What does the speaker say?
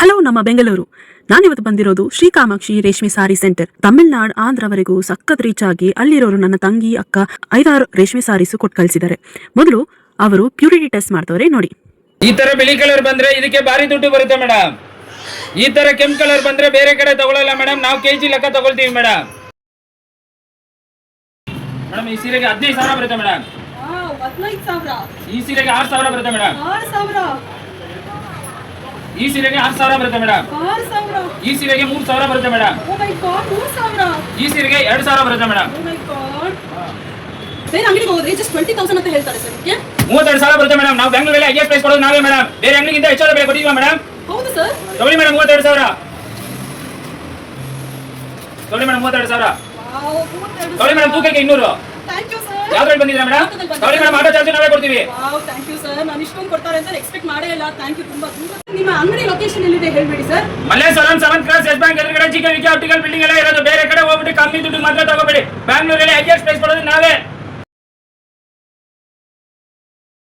Hello ನಮ್ಮ ಬೆಂಗಳೂರು. ನಾನಿವತ್ತು ಬಂದಿರೋದು ಶ್ರೀ ಕಾಮಾಕ್ಷಿ ರೇಷ್ಮೆ ಸಾರಿ ಸೆಂಟರ್. ತಮಿಳ್ನಾಡು ಆಂಧ್ರವರೆಗೂ ಸಖತ್ ರೀಚ್ ಆಗಿ ಅಲ್ಲಿರೋರು ನನ್ನ ತಂಗಿ ಅಕ್ಕ 5-6 ರೇಷ್ಮೆ ಸಾರೀಸು ಕೊಟ್ಟು ಕಳಿಸಿದ್ದಾರೆ. ಮೊದಲು ಅವರು ಪ್ಯೂರಿಟಿ ಟೆಸ್ಟ್ ಮಾಡ್ತವ್ರೆ ನೋಡಿ. ಈ ತರ ಬಿಳಿ ಕಲರ್ ಬಂದ್ರೆ ಇದಕ್ಕೆ ಭಾರಿ ದುಡ್ಡು ಬರುತ್ತೆ ಮೇಡಮ್. ಈ ತರ ಕೆಂಪು ಕಲರ್ ಬಂದ್ರೆ ಬೇರೆ ಕಡೆ ತಗೊಳ್ಳಲ್ಲ ಮೇಡಮ್, ನಾವು ಕೆಜಿ ಲೆಕ್ಕ ತಗೊಳ್ತೀವಿ ಮೇಡಮ್. ಮೇಡಮ್ ಈ ಸೀರೆಗೆ 15,000 ಬರುತ್ತೆ ಮೇಡಮ್. ಈ ಸೀರೆಗೆ 6,000 ಬರುತ್ತೆ ಮೇಡಮ್. ಈ ಸೀರೆಗೆ 6,000 ಬರುತ್ತೆ ಮೇಡಮ್. ಈ ಸೀರೆಗೆ 3,000 ಬರುತ್ತೆ ಮೇಡಮ್. ಈ ಸೀರೆಗೆ 2,000 ಬರುತ್ತೆ ಮೇಡಮ್. 32,000 ಬರುತ್ತೆ ಮೇಡಮ್. ನಾವು ಬೆಂಗಳೂರಲ್ಲಿ ಹೈಯೆಸ್ಟ್ ಪ್ರೈಸ್ ಕೊಡೋದು ನಾವೇ ಮೇಡಮ್. ಬೇರೆ ಅಂಗಡಿಗಿಂತ ಹೆಚ್ಚಾದ ಬೆಲೆ ಕೊಟ್ಟಿದ್ವಾ ಮೇಡಮ್? ತಗೊಳ್ಳಿ ಮೇಡಮ್ 32,000. ತಗೊಳ್ಳಿ ಮೇಡಮ್ 32,000. ತಗೊಳ್ಳಿ ಮೇಡಮ್ ತೂಕಕ್ಕೆ 200. ಯಾವ್ದ್ರಲ್ಲಿ ಬಂದಿದ್ದೀರಾ ಮೇಡಮ್? ತಗೊಳ್ಳಿ ಮೇಡಮ್, ಆಟೋ ಚಾರ್ಜ್ ನಾವೇ ಕೊಡ್ತೀವಿ. Thank you sir. ನಾನು ಇಷ್ಟೊಂದು ಕೊಡ್ತಾರೆ ಅಂತ ಎಕ್ಸ್ಪೆಕ್ಟ್ ಮಾಡೇ ಇಲ್ಲ. ಥ್ಯಾಂಕ್ ಯು ತುಂಬಾ. ನಿಮ್ಮ ಅಂಗಡಿ ಲೊಕೇಶನ್ ಎಲ್ಲಿದೆ ಹೇಳ್ಬೇಡಿ sir. Malleshwaram 7th cross Yes Bank ಎದುರುಗಡೆ ಚಿಕ್ಕ ವಿಕೆ ಆಪ್ಟಿಕಲ್ ಬಿಲ್ಡಿಂಗ್ ಎಲ್ಲ ಇರೋದು. ಬೇರೆ ಕಡೆ ಹೋಗ್ಬಿಟ್ಟು ಕಮ್ಮಿ ದುಡ್ಡು ಮಾತ್ರ ತಗೋಬೇಡಿ. ಬ್ಯಾಂಗ್ಳೂರಲ್ಲಿ ಹೈಯೆಸ್ಟ್ ಪ್ರೈಸ್ ಕೊಡೋದು ನಾವೇ.